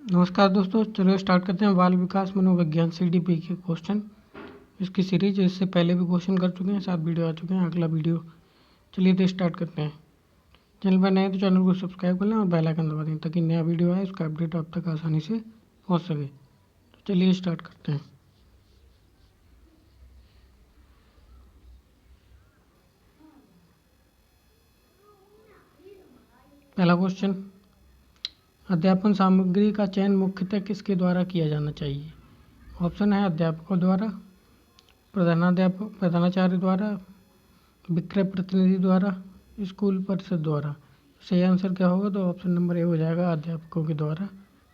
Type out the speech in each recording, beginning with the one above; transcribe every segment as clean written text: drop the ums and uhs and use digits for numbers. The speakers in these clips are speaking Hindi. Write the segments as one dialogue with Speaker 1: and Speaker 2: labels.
Speaker 1: नमस्कार दोस्तों, चलिए स्टार्ट करते हैं बाल विकास मनोविज्ञान CDP के क्वेश्चन इसकी सीरीज। इससे पहले भी क्वेश्चन कर चुके हैं, 7 वीडियो आ चुके हैं। अगला वीडियो चलिए तो स्टार्ट करते हैं। चैनल पर नए तो चैनल को सब्सक्राइब कर लें और बेल आइकन दबा दें ताकि नया वीडियो आए उसका अपडेट आप तक आसानी से पहुँच सके। तो चलिए स्टार्ट करते हैं। पहला क्वेश्चन, अध्यापन सामग्री का चयन मुख्यतः किसके द्वारा किया जाना चाहिए? ऑप्शन है अध्यापकों द्वारा, प्रधानाचार्य द्वारा, विक्रय प्रतिनिधि द्वारा, स्कूल परिषद द्वारा। सही आंसर क्या होगा? तो ऑप्शन नंबर ए हो जाएगा, अध्यापकों के द्वारा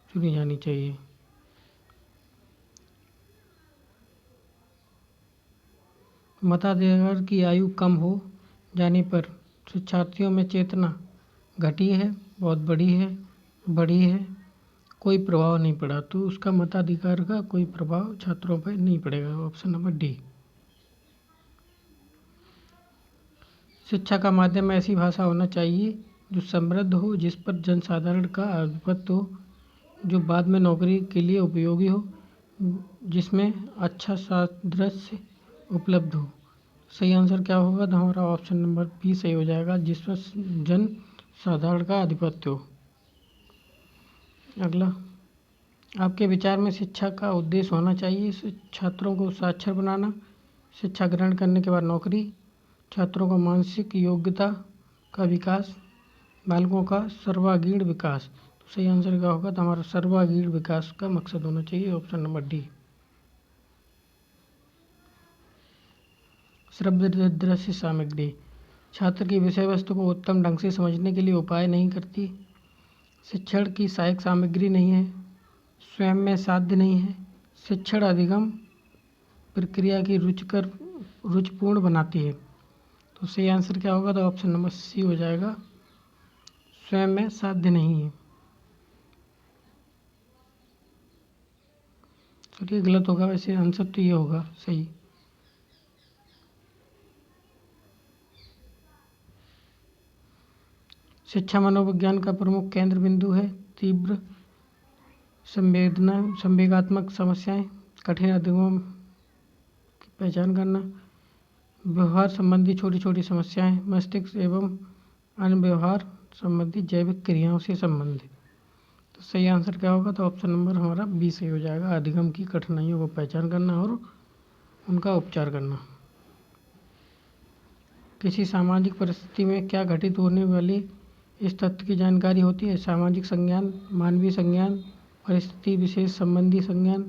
Speaker 1: चुनी जानी चाहिए। मताधिकार की आयु कम हो जाने पर शिक्षार्थियों में चेतना घटी है, बहुत बड़ी है, कोई प्रभाव नहीं पड़ा। तो उसका मताधिकार का कोई प्रभाव छात्रों पर नहीं पड़ेगा। Option number D. शिक्षा का माध्यम ऐसी भाषा होना चाहिए जो समृद्ध हो, जिस पर जनसाधारण का आधिपत्य हो, जो बाद में नौकरी के लिए उपयोगी हो, जिसमें अच्छा सादृश्य उपलब्ध हो। सही आंसर क्या होगा? तो हमारा ऑप्शन नंबर बी सही हो जाएगा, जिस पर जन साधारण का आधिपत्य हो। अगला, आपके विचार में शिक्षा का उद्देश्य होना चाहिए छात्रों को साक्षर बनाना, शिक्षा ग्रहण करने के बाद नौकरी, छात्रों का मानसिक योग्यता का विकास, बालकों का सर्वांगीण विकास। तो सही आंसर क्या होगा? तो हमारा सर्वांगीण विकास का मकसद होना चाहिए। Option number D. श्रव्य दृश्य सामग्री छात्र की विषय वस्तु को उत्तम ढंग से समझने के लिए उपाय नहीं करती, शिक्षण की सहायक सामग्री नहीं है, स्वयं में साध्य नहीं है, शिक्षण अधिगम प्रक्रिया की रुचिपूर्ण बनाती है। तो सही आंसर क्या होगा? तो ऑप्शन नंबर सी हो जाएगा, स्वयं में साध्य नहीं है। चलिए गलत होगा, वैसे आंसर तो ये होगा सही। शिक्षा मनोविज्ञान का प्रमुख केंद्र बिंदु है तीव्र संवेगात्मक समस्याएं, कठिन अध्ययनों की पहचान करना, व्यवहार संबंधी छोटी छोटी समस्याएं, मस्तिष्क एवं अन्य व्यवहार संबंधी जैविक क्रियाओं से संबंधित। तो सही आंसर क्या होगा? तो ऑप्शन नंबर हमारा बी सही हो जाएगा, अधिगम की कठिनाइयों को पहचान करना और उनका उपचार करना। किसी सामाजिक परिस्थिति में क्या घटित होने वाली इस तथ्य की जानकारी होती है? सामाजिक संज्ञान, मानवीय संज्ञान, परिस्थिति विशेष संबंधी संज्ञान,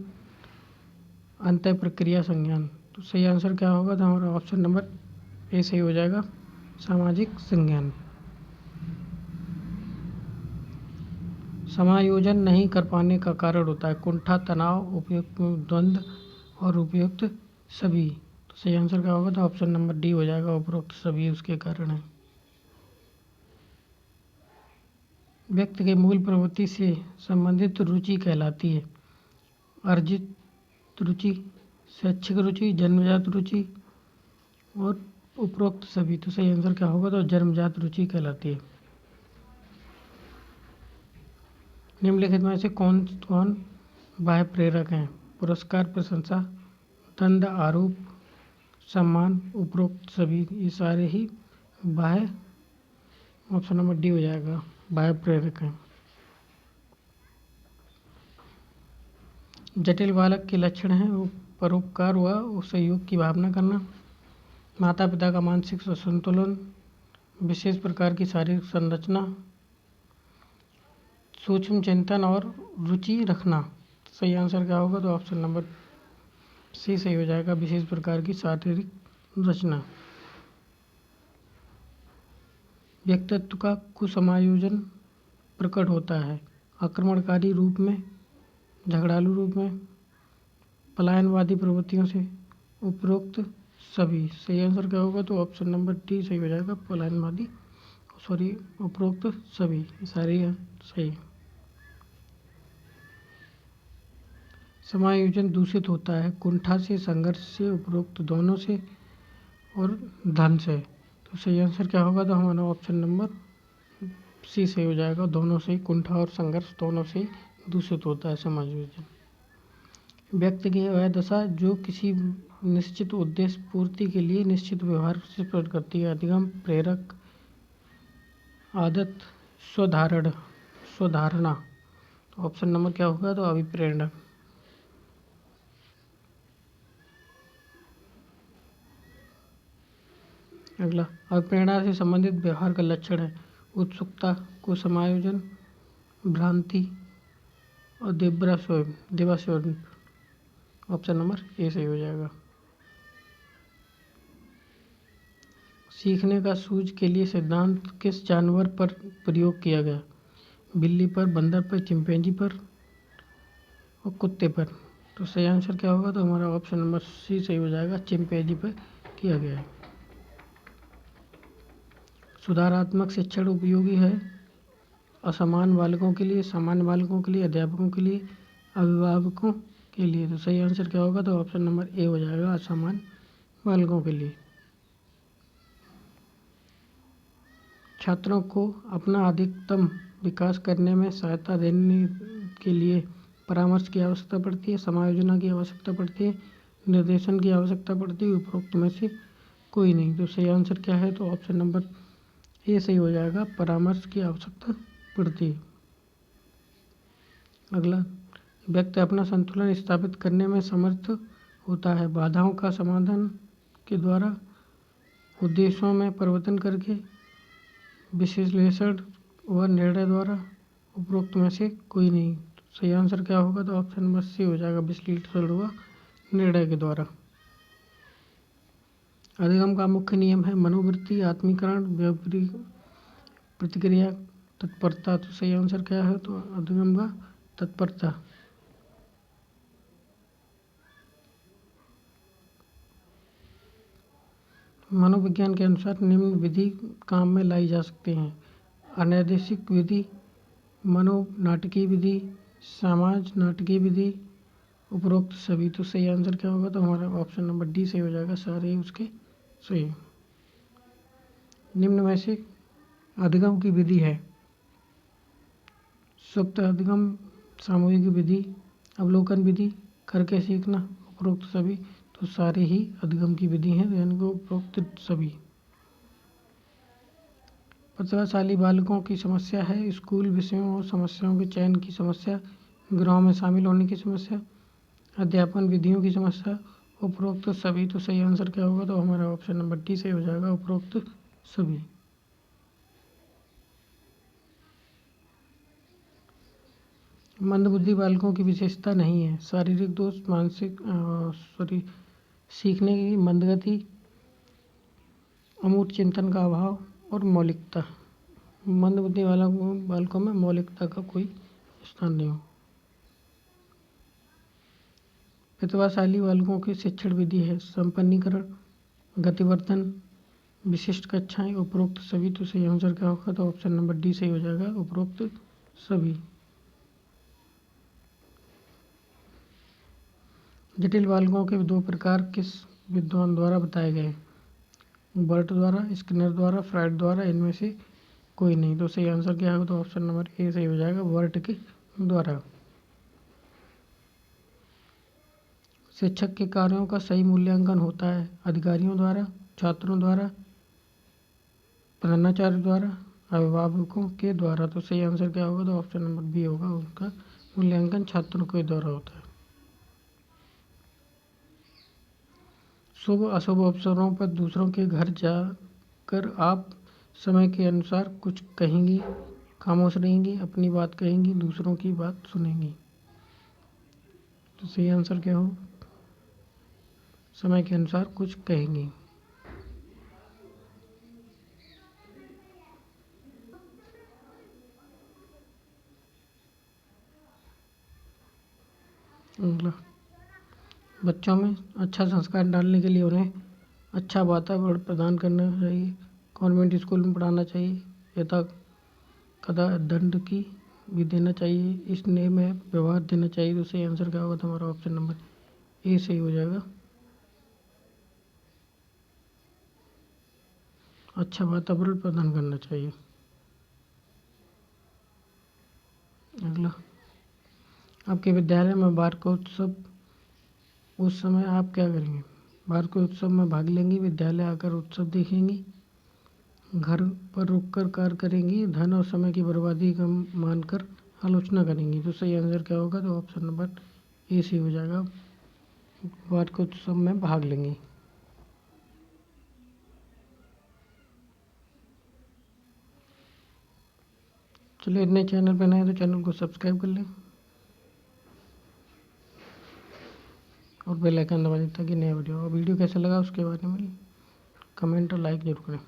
Speaker 1: अंतः प्रक्रिया संज्ञान। तो सही आंसर क्या होगा? तो हमारा ऑप्शन नंबर ए सही हो जाएगा, सामाजिक संज्ञान। समायोजन नहीं कर पाने का कारण होता है कुंठा, तनाव, उपयुक्त द्वंद्व और उपयुक्त सभी। तो सही आंसर क्या होगा? तो ऑप्शन नंबर डी हो जाएगा, उपरोक्त सभी उसके कारण है। व्यक्ति के मूल प्रवृत्ति से संबंधित रुचि कहलाती है अर्जित रुचि, शैक्षिक रुचि, जन्मजात रुचि और उपरोक्त सभी। तो सही आंसर क्या होगा? तो जन्मजात रुचि कहलाती है। निम्नलिखित में से कौन कौन बाह्य प्रेरक हैं? पुरस्कार, प्रशंसा, दंड, आरोप, सम्मान, उपरोक्त सभी। ये सारे ही बाह्य, ऑप्शन नंबर डी हो जाएगा, बाह्य प्रेरक हैं। जटिल बालक के लक्षण हैं वो परोपकार व सहयोग की भावना करना, माता पिता का मानसिक संतुलन, विशेष प्रकार की शारीरिक संरचना, सूक्ष्म चिंतन और रुचि रखना। सही आंसर क्या होगा? तो ऑप्शन नंबर सी सही हो जाएगा, विशेष प्रकार की शारीरिक रचना। व्यक्तित्व का कुसमायोजन प्रकट होता है आक्रमणकारी रूप में, झगड़ालू रूप में, पलायनवादी प्रवृत्तियों से, उपरोक्त सभी। सही आंसर क्या होगा? तो ऑप्शन नंबर डी सही हो जाएगा, उपरोक्त सभी। सारी है सही। समायोजन दूषित होता है कुंठा से, संघर्ष से, उपरोक्त दोनों से और धन से। तो सही आंसर क्या होगा? तो हमारा ऑप्शन नंबर सी सही हो जाएगा, दोनों से, कुंठा और संघर्ष दोनों से दूषित होता है समायोजन। व्यक्ति की वह दशा जो किसी निश्चित उद्देश्य पूर्ति के लिए निश्चित व्यवहार से प्रकट करती है। अधिगम, प्रेरक, आदत, स्वधारणा। तो ऑप्शन नंबर क्या होगा? तो अभिप्रेरणा। अगला, अभिप्रेरणा से संबंधित व्यवहार का लक्षण है उत्सुकता, कुसमायोजन, भ्रांति और देवास्वयं। ऑप्शन नंबर ए सही हो जाएगा। सीखने का सूझ के लिए सिद्धांत किस जानवर पर प्रयोग किया गया? बिल्ली पर, बंदर पर, चिंपैंजी पर और कुत्ते पर। तो सही आंसर क्या होगा? तो हमारा ऑप्शन नंबर सी सही हो जाएगा, चिंपैंजी पर किया गया है। सुधारात्मक शिक्षण उपयोगी है असमान बालकों के लिए, सामान्य बालकों के लिए, अध्यापकों के लिए, अभिभावकों के लिए। तो सही आंसर क्या होगा? तो ऑप्शन नंबर ए हो जाएगा, असामान्य बालकों के लिए। छात्रों को अपना अधिकतम विकास करने में सहायता देने के लिए परामर्श की आवश्यकता पड़ती है, समायोजन की आवश्यकता पड़ती है, निर्देशन की आवश्यकता पड़ती है, उपरोक्त में से कोई नहीं। तो सही आंसर क्या है? तो ऑप्शन नंबर ए सही हो जाएगा, परामर्श की आवश्यकता पड़ती है। अगला, व्यक्ति अपना संतुलन स्थापित करने में समर्थ होता है बाधाओं का समाधान के द्वारा, उद्देश्यों में परिवर्तन करके, विश्लेषण व निर्णय द्वारा, उपरोक्त में से कोई नहीं। सही आंसर क्या होगा? तो ऑप्शन नंबर सी हो जाएगा, विश्लेषण व निर्णय के द्वारा। अधिगम का मुख्य नियम है मनोवृत्ति, आत्मीकरण, प्रतिक्रिया, तत्परता। तो सही आंसर क्या है? तो अधिगम का तत्परता। मनोविज्ञान के अनुसार निम्न विधि काम में लाई जा सकती हैं: अनैदेशिक विधि, मनोनाटकीय विधि, समाज नाटकीय विधि, उपरोक्त सभी। तो सही आंसर क्या होगा? तो हमारा ऑप्शन नंबर डी सही हो जाएगा, सारे ही उसके सही। निम्न में से अधिगम की विधि है सुप्त अधिगम, सामूहिक विधि, अवलोकन विधि, करके सीखना, उपरोक्त सभी। तो सारे ही अधिगम की विधि हैं, यानी कि उपरोक्त सभी। प्रतिभाशाली बालकों की समस्या है स्कूल विषयों और समस्याओं के चयन की समस्या, गृहों में शामिल होने की समस्या, अध्यापन विधियों की समस्या, उपरोक्त सभी। तो सही आंसर क्या होगा? तो हमारा ऑप्शन नंबर डी सही हो जाएगा, उपरोक्त सभी। मंदबुद्धि बालकों की विशेषता नहीं है शारीरिक दोष, सीखने की मंदगति, अमूर्त चिंतन का अभाव और मौलिकता। मंदबुद्धि बालकों में मौलिकता का कोई स्थान नहीं हो। प्रतिभाशाली बालकों की शिक्षण विधि है संपन्नीकरण, गतिवर्धन, विशिष्ट कक्षाएं, उपरोक्त सभी। तो सही आंसर क्या होगा? तो ऑप्शन नंबर डी सही हो जाएगा, उपरोक्त सभी। जटिल बालकों के दो प्रकार किस विद्वान द्वारा बताए गए? बर्ट द्वारा, स्किनर द्वारा, फ्राइड द्वारा, इनमें से कोई नहीं। तो सही आंसर क्या होगा? तो ऑप्शन नंबर ए सही हो जाएगा, बर्ट के द्वारा। शिक्षक के कार्यों का सही मूल्यांकन होता है अधिकारियों द्वारा, छात्रों द्वारा, प्रधानाचार्य द्वारा, अभिभावकों के द्वारा। तो सही आंसर क्या होगा? तो ऑप्शन नंबर बी होगा, उनका मूल्यांकन छात्रों के द्वारा होता है। शुभ अशुभ अवसरों पर दूसरों के घर जाकर आप समय के अनुसार कुछ कहेंगी, खामोश रहेंगी, अपनी बात कहेंगी, दूसरों की बात सुनेंगी। तो सही आंसर क्या हो? समय के अनुसार कुछ कहेंगी। अगला, बच्चों में अच्छा संस्कार डालने के लिए उन्हें अच्छा वातावरण प्रदान करना चाहिए, कॉन्वेंट स्कूल में पढ़ाना चाहिए, यथा कदा दंड की भी देना चाहिए, स्नेह में व्यवहार देना चाहिए। तो सही आंसर क्या होगा? तो हमारा ऑप्शन नंबर ए सही हो जाएगा, अच्छा वातावरण प्रदान करना चाहिए। अगला, आपके विद्यालय में वार्षिकोत्सव, उस समय आप क्या करेंगे? वार्षिकोत्सव में भाग लेंगी, विद्यालय आकर उत्सव देखेंगी, घर पर रुककर कार्य करेंगी, धन और समय की बर्बादी का मानकर आलोचना करेंगी। तो सही आंसर क्या होगा? तो ऑप्शन नंबर ए सी हो जाएगा, वार्षिकोत्सव में भाग लेंगी। चलिए, इतने चैनल पे नए तो चैनल को सब्सक्राइब कर लें और बेल आइकन दबा दें ताकि नया वीडियो कैसा लगा उसके बारे में कमेंट और लाइक जरूर करें।